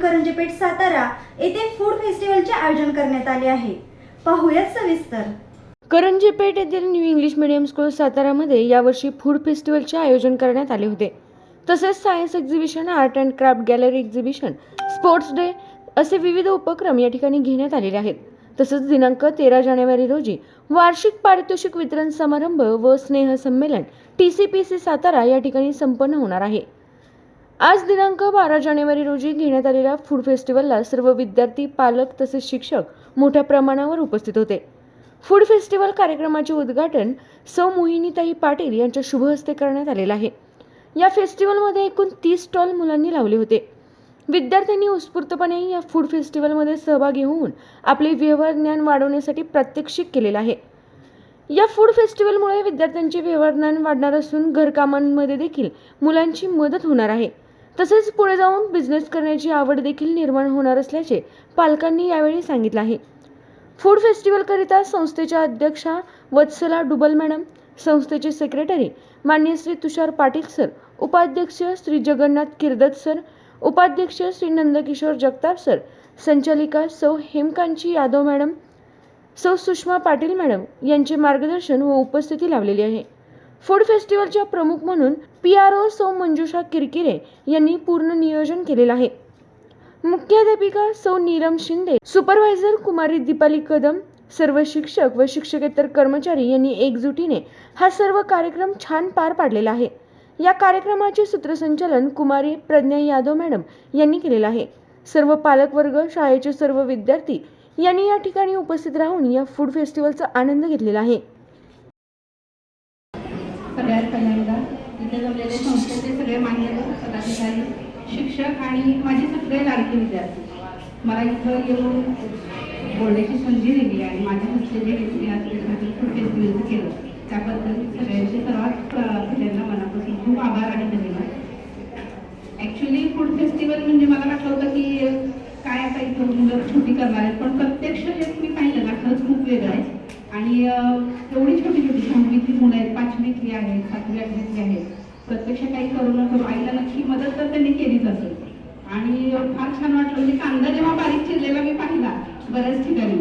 करंजीपेठ सातारा येथे फूड फेस्टिवलचे आयोजन करण्यात आले आहे। पाहूयात सविस्तर। करंजीपेठ येथील न्यू इंग्लिश मीडियम स्कूल सातारामध्ये यावर्षी फूड फेस्टिवलचे आयोजन करण्यात आले होते। तसेच science exhibition, art and craft gallery exhibition, sports day असे विविध उपक्रम या ठिकाणी घेण्यात आलेले आहेत। तसेच दिनांक 13 जानेवारी रोजी वार्षिक पारितोषिक वितरण समारंभ व स्नेह संमेलन TCPC सातारा या ठिकाणी संपन्न होणार आहे। आज दिनांक 12 जानेवारी रोजी घेण्यात आलेल्या फूड फेस्टिवलला सर्व विद्यार्थी, पालक तसेच शिक्षक मोठ्या प्रमाणावर उपस्थित होते। फूड फेस्टिवल कार्यक्रमाचे उद्घाटन सौ मोहिनीताई पाटील यांच्या शुभ हस्ते करण्यात आलेले आहे। या फेस्टिवलमध्ये एकूण 30 स्टॉल मुलांनी लावले होते। विद्यार्थ्यांनी उत्स्फूर्तपणे या फूड फेस्टिवलमध्ये सहभागी होऊन आपले व्यवहार ज्ञान वाढवण्यासाठी प्रात्यक्षिक केलेले आहे। या फूड फेस्टिवलमुळे विद्यार्थ्यांचे व्यवहार ज्ञान वाढणार असून घरकामांमध्ये देखील मुलांची मदत होणार आहे। तसेच पुढे जाऊन बिझनेस करण्याची आवड देखील निर्माण होणार असल्याचे पालकांनी यावेळी सांगितले आहे। फूड फेस्टिवलकरिता संस्थेच्या अध्यक्षा वत्सला डुबल मॅडम, संस्थेचे सेक्रेटरी माननीय श्री तुषार पाटील सर, उपाध्यक्ष श्री जगन्नाथ किर्दत सर, उपाध्यक्ष श्री नंदकिशोर जगताप सर, संचालिका सौ हेमकांची यादव मॅडम, सौ सुषमा पाटील मॅडम यांचे मार्गदर्शन व उपस्थिती लाभलेली आहे। फूड फेस्टिवलच्या प्रमुख म्हणून PRO सौ मंजुषा किरकिरे यांनी पूर्ण नियोजन केलेले आहे। मुख्याध्यापिका सौ नीलम शिंदे, सुपरवायझर कुमारी दीपाली कदम, सर्व शिक्षक व शिक्षकेतर कर्मचारी यांनी एकजुटीने हा सर्व कार्यक्रम छान पार पाडलेला आहे। या कार्यक्रमाचे सूत्रसंचालन कुमारी प्रज्ञा यादव मॅडम यांनी केलेले आहे। सर्व पालक वर्ग, शाळेचे सर्व विद्यार्थी यांनी या ठिकाणी उपस्थित राहून या फूड फेस्टिवलचा आनंद घेतलेला आहे। सगळ्यात पहिल्यांदा इथे जमलेले संस्थेचे सगळे मान्यवर, पदाधिकारी, शिक्षक आणि माझे सगळे लाडके विद्यार्थी, मला इथं येऊन बोलण्याची संधी दिली आणि माझ्या हस्ते जे फूड फेस्टिवलचं केलं त्याबद्दल सगळ्यांचे सर्वात पहिल्यांदा मनापासून खूप आभार आणि धन्यवाद। ॲक्च्युली फूड फेस्टिवल म्हणजे मला वाटलं होतं की काय आता इथं मुलं छोटी करणार आहेत, पण प्रत्यक्ष जे मी पाहिलं ना खरंच खूप वेगळं आहे। आणि एवढी छोटी छोटी 6वीतली मुलं आहेत, 5वीतली आहेत, 7वी 8वीतली आहेत, प्रत्यक्ष काही करू न करू आईला नक्की मदत तर त्यांनी केलीच असेल। आणि फार छान वाटलं, म्हणजे कांदा जेव्हा बारीक चिरलेला मी पाहिला बऱ्याच ठिकाणी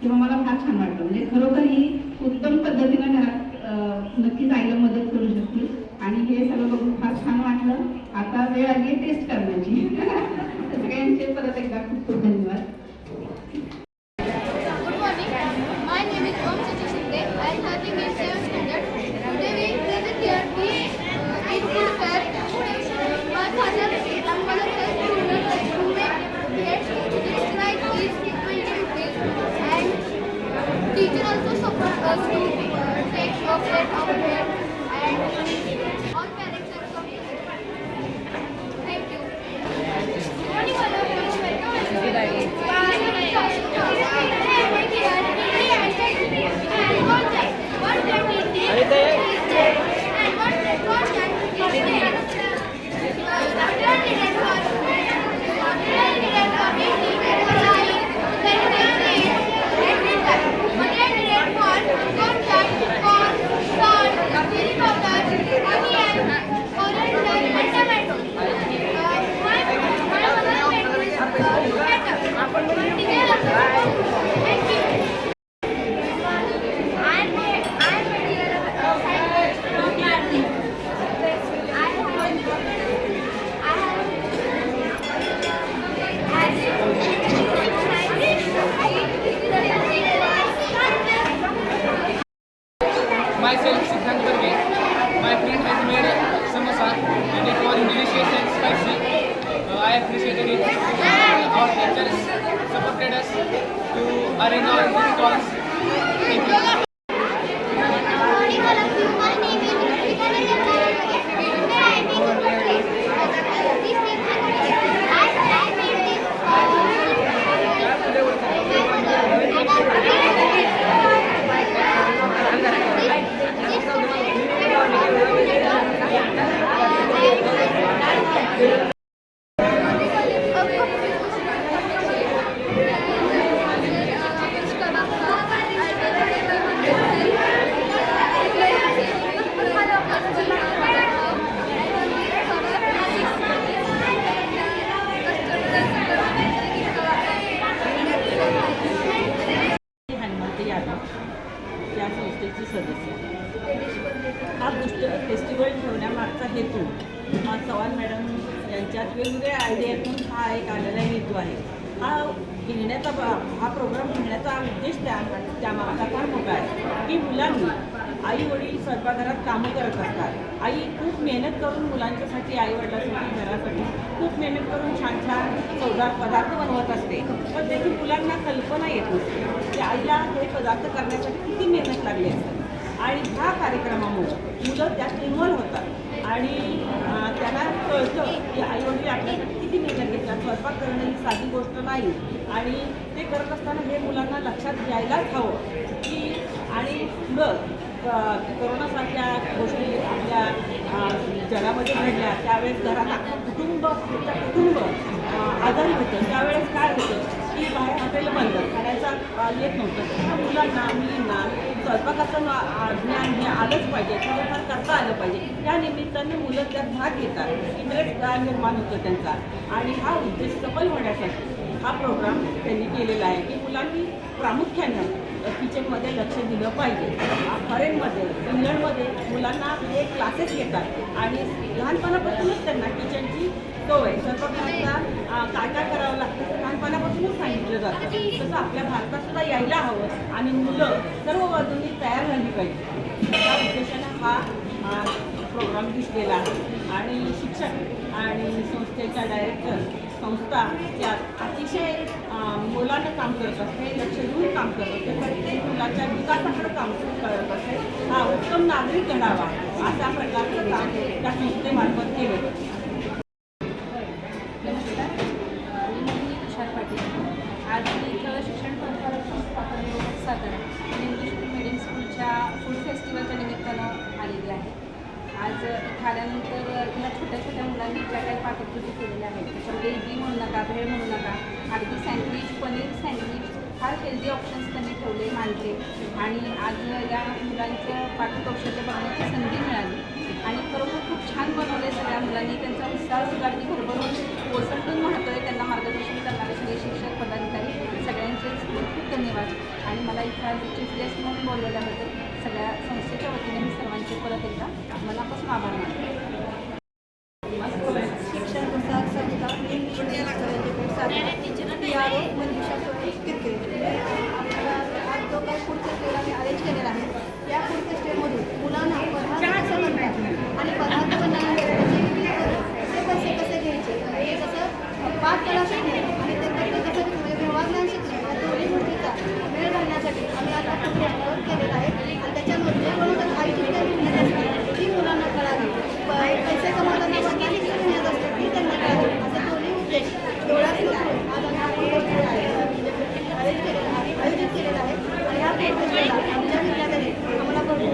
तेव्हा मला फार छान वाटलं। म्हणजे खरोखर ही उत्तम पद्धतीनं घरात नक्कीच आईला मदत करू शकते आणि हे सगळं बघून फार छान वाटलं। आता वेळ आली टेस्ट करण्याची। सगळ्यांचे परत एकदा खूप खूप धन्यवाद। Teacher also support us to take chocolate out there and all parents are supportive. Thank you. Myself, Siddhant Garge. My friend has made samosa and it was delicious and spicy. I appreciated it. Our teachers supported us to arrange all these stalls. Thank you. आहे त्या संस्थेची सदस्य आहे. हा festival ठेवण्यामागचा हेतू Chavan madam यांच्यात वेगवेगळ्या आयडियातून हा एक आलेला हेतू आहे. हा प्रोग्राम घेण्याचा उद्देश त्यामागचा फार मोठा आहे की मुलांनी आई वडील स्वयंपाकघरात कामं करत असतात. आई खूप मेहनत करून मुलांच्यासाठी आईवडिलांसाठी घरासाठी खूप मेहनत करून छान छान चवदार पदार्थ बनवत असते, पण त्याची मुलांना कल्पना येत नसते की आईला हे पदार्थ करण्यासाठी किती मेहनत लागली असते. आणि ह्या कार्यक्रमामुळे मुलं त्यात इन्व्हॉल्व होतात आणि त्यांना कळतं की आईवडील आपल्यासाठी किती मेहनत घेतात. स्वयंपाक करणं ही साधी गोष्ट नाही आणि ते करत असताना हे मुलांना लक्षात घ्यायलाच हवं की आणि पुढं करोनासारख्या गोष्टी आपल्या जगामध्ये घडल्या त्यावेळेस घरात अख्खं कुटुंब आजारी होतं. त्यावेळेस काय होतं की बाहेर हॉटेल बंद खाण्याचा येत नव्हतं. त्या मुलांना मुलींना स्वयंपाकाचं ज्ञान हे आलंच पाहिजे, थोडंफार करता आलं पाहिजे. या निमित्ताने मुलं त्यात भाग घेतात, इंटरेस्ट निर्माण होतो त्यांचा. आणि हा उद्देश सफल होण्यासाठी हा प्रोग्राम त्यांनी केलेला आहे की मुलांनी प्रामुख्यानं किचनमध्ये लक्ष दिलं पाहिजे. फॉरेनमध्ये इंग्लंडमध्ये मुलांना हे क्लासेस घेतात आणि लहानपणापासूनच त्यांना किचनची सवय स्वयंपाकाचा काय काय करावं लागतं ते लहानपणापासूनच सांगितलं जातं. तसं आपल्या भारतात सुद्धा यायला हवं आणि मुलं सर्व बाजूंनी तयार झाली पाहिजे. त्या उद्देशानं हा प्रोग्राम घेतलेला आहे. आणि शिक्षक आणि संस्थेच्या डायरेक्टर संस्था त्यात अतिशय मुलांना काम करत असते, लक्ष देऊन काम करत असते, प्रत्येक मुलाच्या विकासाकडे काम करत असते. हा उत्तम नागरिक घडावा अशा प्रकारचं काम त्या संस्थेमार्फत केलं जातं. नमस्कार, मी तुषार पाटील. आज मी इथं शिक्षण सातारा इंग्लिश मीडियम स्कूलच्या फूड फेस्टिवलच्या निमित्तानं आलेली आहे. आज इथं आल्यानंतर ह्या छोट्या छोट्या मुलांनी ज्या काही पाककृती केलेल्या आहेत त्याच्यामध्ये इडली म्हणू नका, भेळ म्हणू नका, अगदी सँडविच, पनीर सँडविच फार हेल्दी ऑप्शन्स त्यांनी ठेवले मांडले. आणि आज या मुलांचं पाककौशल्य बघण्याची संधी मिळाली आणि खरोखर खूप छान बनवले सगळ्या मुलांनी. त्यांचा उत्साह सुद्धा अगदी भरभरून ओसंडून वाहतोय. त्यांना मार्गदर्शन करणारे सगळे शिक्षक पदाधिकारी सगळ्यांचेच खूप खूप धन्यवाद. आणि मला इथं आज चीफ गेस्ट म्हणून बोलवल्याबद्दल सगळ्या संस्थेच्या वतीने मी सर्वांचे परत एकदा मनापासून आभार मानते. शिक्षण प्रसार संस्था मंजुषा किरकिरे. आज जो काही फूड फेस्टिवल आम्ही अरेंज केलेला आहे या फूड फेस्टिवलमधून मुलांना पदार्थ कसे बनवायचे आणि पदार्थ बनवण्याचे ते पैसे कसे घ्यायचे हे कसं पाककला शिकणे आणि ते कसं व्यवहार ज्ञान शिकणे या दोन्ही गोष्टीचा वेळ घालण्यासाठी आम्ही आता फूड फेस्टिवल केलेला आहे. आणि त्याच्यामध्ये म्हणून आयोजित करण्यात असते ती मुलांना कळावी, पैसे कमवताना बघायला ती घेण्यात असते ती त्यांना कळावी. असे दोन्ही उद्देश डोळ्यात आज आम्ही आपण आयोजित केलेला आहे. आणि ह्या फेस्टिवलला आमच्या विद्यालयाने आम्हाला भरपूर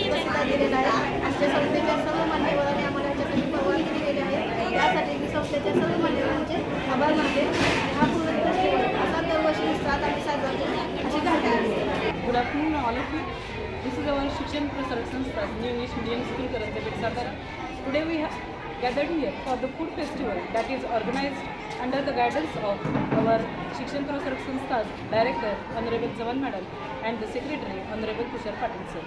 प्रतिसाद दिलेला आहे. आमच्या संस्थेच्या सर्व मान्यवरांनी आम्हाला याच्यासाठी परवानगी दिलेली आहे. यासाठी मी संस्थेच्या सर्व मान्यवरांचे आभार मानते. हा फूड फेस्टिवल असा दरवर्षी 7 आणि 7 जातो अशी घटना आहे. Good afternoon, all of you. This is our Shikshan Prasark Sanstha, New English Medium School, Karanjapet, Satara. Today we have gathered here for the food festival that is organized under the guidance of our Shikshan Prasark Sanstha's director, Honorable Jawan Madam, and the secretary, Honorable Tushar Patil sir.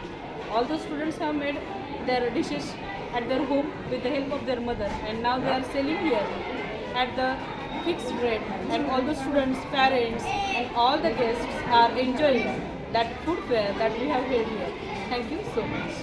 All the students have made their dishes at their home with the help of their mother, and now they are selling here at the fixed rate, and all the students, parents and all the guests are enjoying that food fair that we have held here. Thank you so much.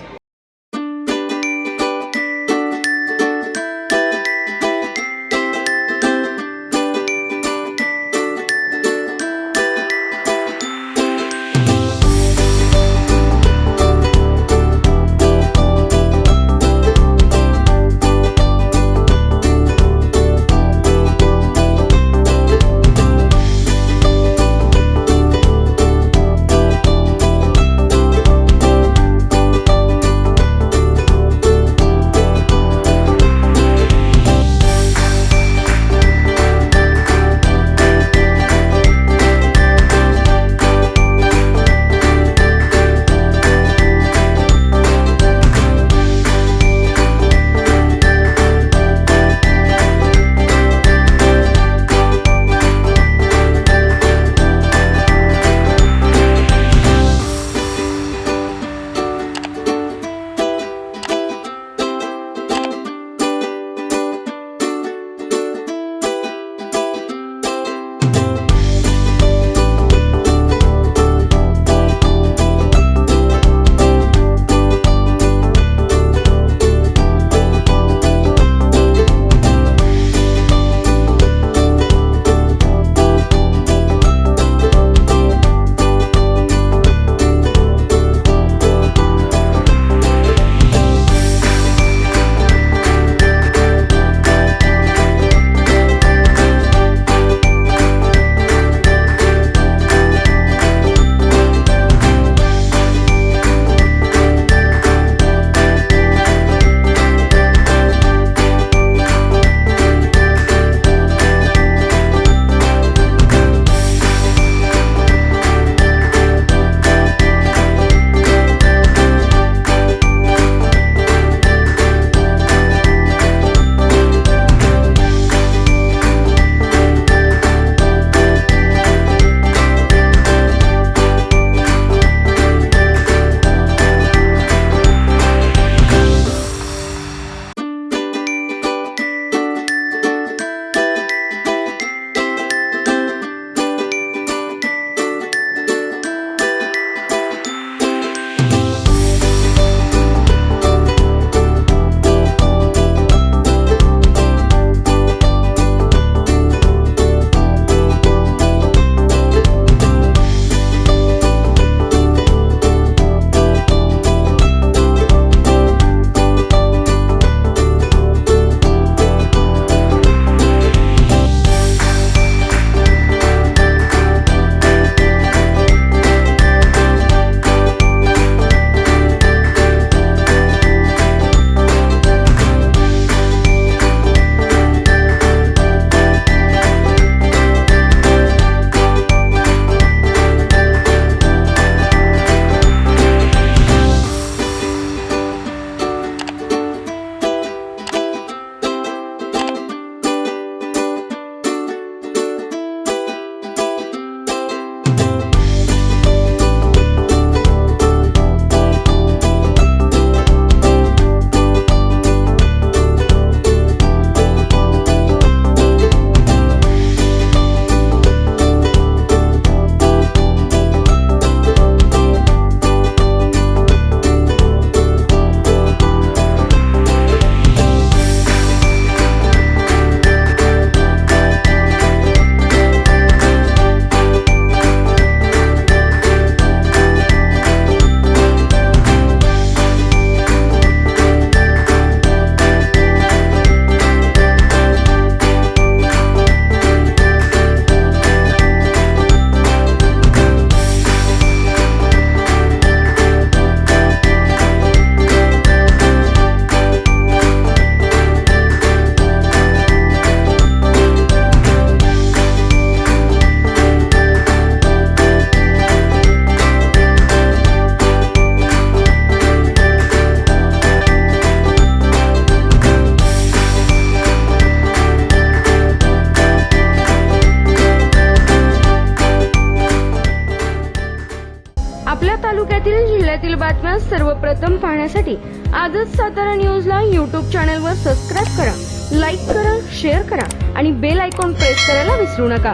तालुक्यातील जिल्ह्यातील बातम्या सर्वप्रथम पाहण्यासाठी आजच सातारा न्यूजला YouTube चॅनलवर subscribe करा, like करा, शेअर करा आणि बेल आयकॉन प्रेस करायला विसरू नका.